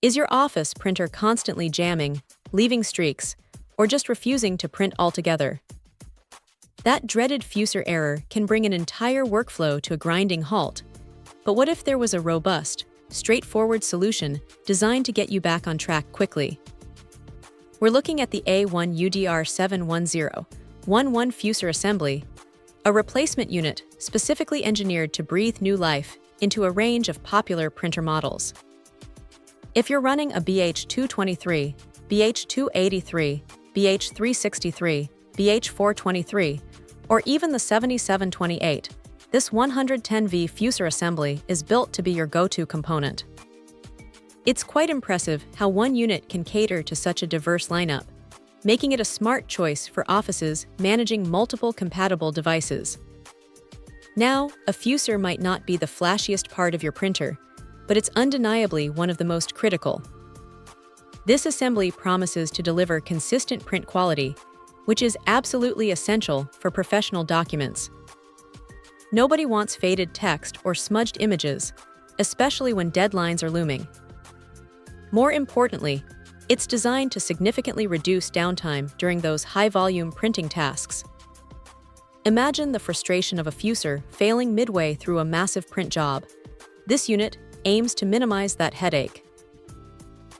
Is your office printer constantly jamming, leaving streaks, or just refusing to print altogether? That dreaded fuser error can bring an entire workflow to a grinding halt. But what if there was a robust, straightforward solution designed to get you back on track quickly? We're looking at the A1UDR71011 fuser assembly, a replacement unit specifically engineered to breathe new life into a range of popular printer models. If you're running a BH223, BH283, BH363, BH423, or even the 7728, this 110V fuser assembly is built to be your go-to component. It's quite impressive how one unit can cater to such a diverse lineup, making it a smart choice for offices managing multiple compatible devices. Now, a fuser might not be the flashiest part of your printer, but it's undeniably one of the most critical. This assembly promises to deliver consistent print quality, which is absolutely essential for professional documents. Nobody wants faded text or smudged images, especially when deadlines are looming. More importantly, it's designed to significantly reduce downtime during those high-volume printing tasks. Imagine the frustration of a fuser failing midway through a massive print job. This unit aims to minimize that headache.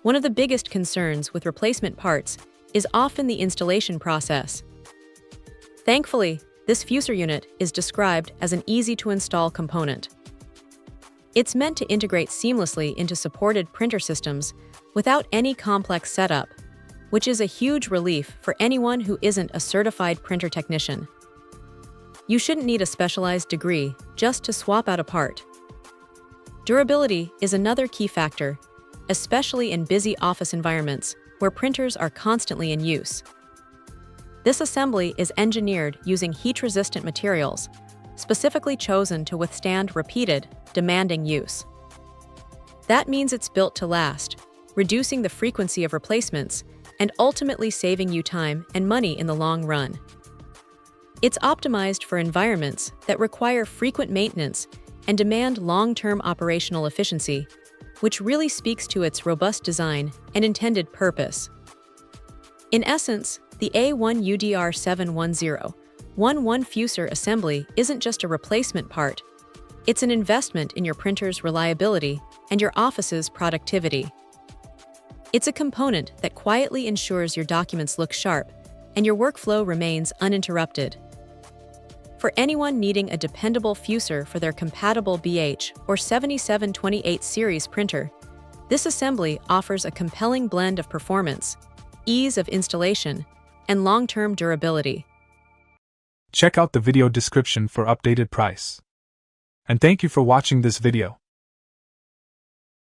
One of the biggest concerns with replacement parts is often the installation process. Thankfully, this fuser unit is described as an easy-to-install component. It's meant to integrate seamlessly into supported printer systems without any complex setup, which is a huge relief for anyone who isn't a certified printer technician. You shouldn't need a specialized degree just to swap out a part. Durability is another key factor, especially in busy office environments where printers are constantly in use. This assembly is engineered using heat-resistant materials, specifically chosen to withstand repeated, demanding use. That means it's built to last, reducing the frequency of replacements and ultimately saving you time and money in the long run. It's optimized for environments that require frequent maintenance and demand long-term operational efficiency, which really speaks to its robust design and intended purpose. In essence, the A1UDR71011 fuser assembly isn't just a replacement part, it's an investment in your printer's reliability and your office's productivity. It's a component that quietly ensures your documents look sharp and your workflow remains uninterrupted. For anyone needing a dependable fuser for their compatible BH or 7728 series printer, this assembly offers a compelling blend of performance, ease of installation, and long-term durability. Check out the video description for updated price. And thank you for watching this video.